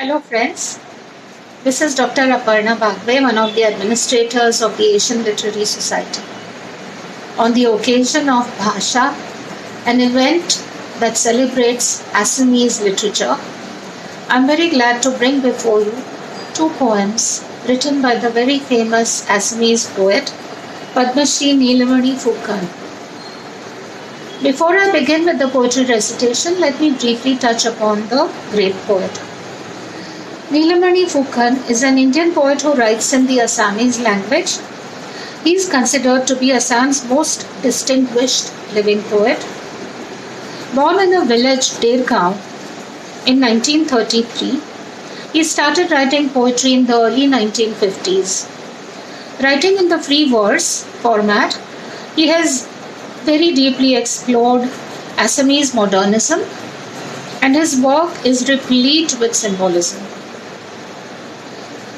Hello friends, this is Dr. Aparna Bagwe, one of the administrators of the Asian Literary Society. On the occasion of BHAASHA, an event that celebrates Assamese literature, I am very glad to bring before you two poems written by the very famous Assamese poet Padma Shri Neelamani Phukkan. Before I begin with the poetry recitation, let me briefly touch upon the great poet. Neelamani Phukkan is an Indian poet who writes in the Assamese language. He is considered to be Assam's most distinguished living poet. Born in the village Dergaon in 1933, he started writing poetry in the early 1950s. Writing in the free verse format, he has very deeply explored Assamese modernism, and his work is replete with symbolism.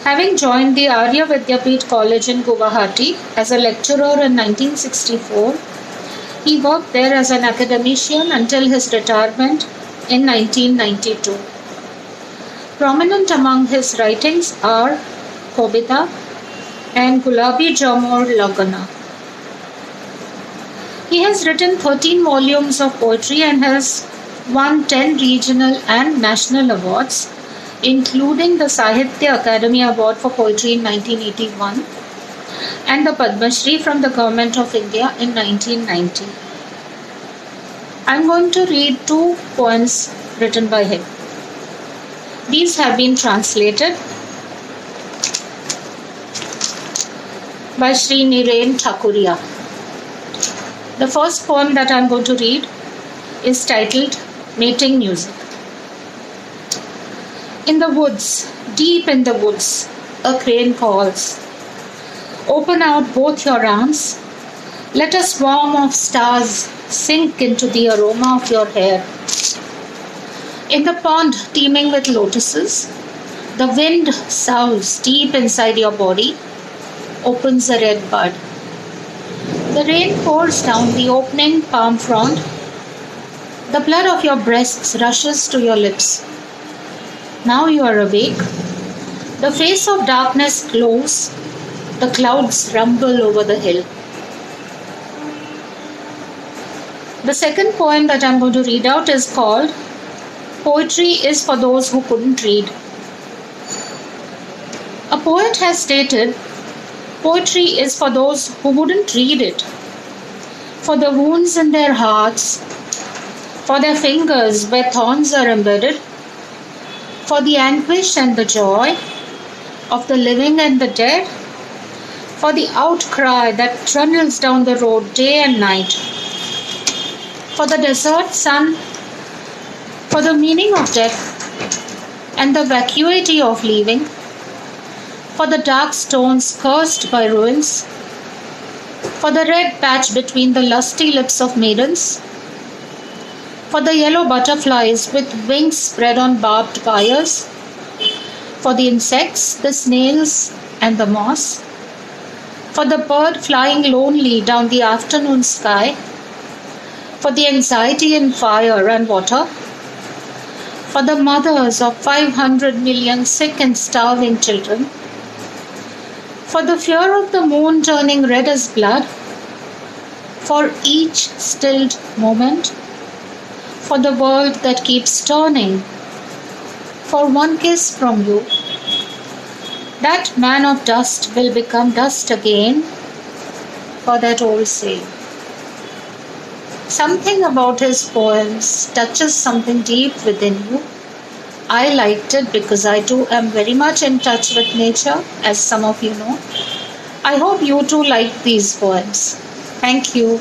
Having joined the Arya Vidyapeeth College in Guwahati as a lecturer in 1964, he worked there as an academician until his retirement in 1992. Prominent among his writings are Kobita and Gulabi Jamor Lagana. He has written 13 volumes of poetry and has won 10 regional and national awards, including the Sahitya Academy Award for Poetry in 1981 and the Padma Shri from the Government of India in 1990. I am going to read two poems written by him. These have been translated by Shri Niren Thakuria. The first poem that I am going to read is titled Mating Music. In the woods, deep in the woods, a crane calls. Open out both your arms. Let a swarm of stars sink into the aroma of your hair. In the pond teeming with lotuses, the wind soughs deep inside your body, opens a red bud. The rain pours down the opening palm frond. The blood of your breasts rushes to your lips. Now you are awake. The face of darkness glows. The clouds rumble over the hill. The second poem that I am going to read out is called Poetry is for Those Who Couldn't Read. A poet has stated, poetry is for those who wouldn't read it, for the wounds in their hearts, for their fingers where thorns are embedded, for the anguish and the joy of the living and the dead, for the outcry that trundles down the road day and night, for the desert sun, for the meaning of death and the vacuity of leaving, for the dark stones cursed by ruins, for the red patch between the lusty lips of maidens, for the yellow butterflies with wings spread on barbed wires, for the insects, the snails and the moss, for the bird flying lonely down the afternoon sky, for the anxiety in fire and water, for the mothers of 500 million sick and starving children, for the fear of the moon turning red as blood, for each stilled moment, for the world that keeps turning, for one kiss from you, that man of dust will become dust again, for that old saying. Something about his poems touches something deep within you. I liked it because I too am very much in touch with nature, as some of you know. I hope you too like these poems. Thank you.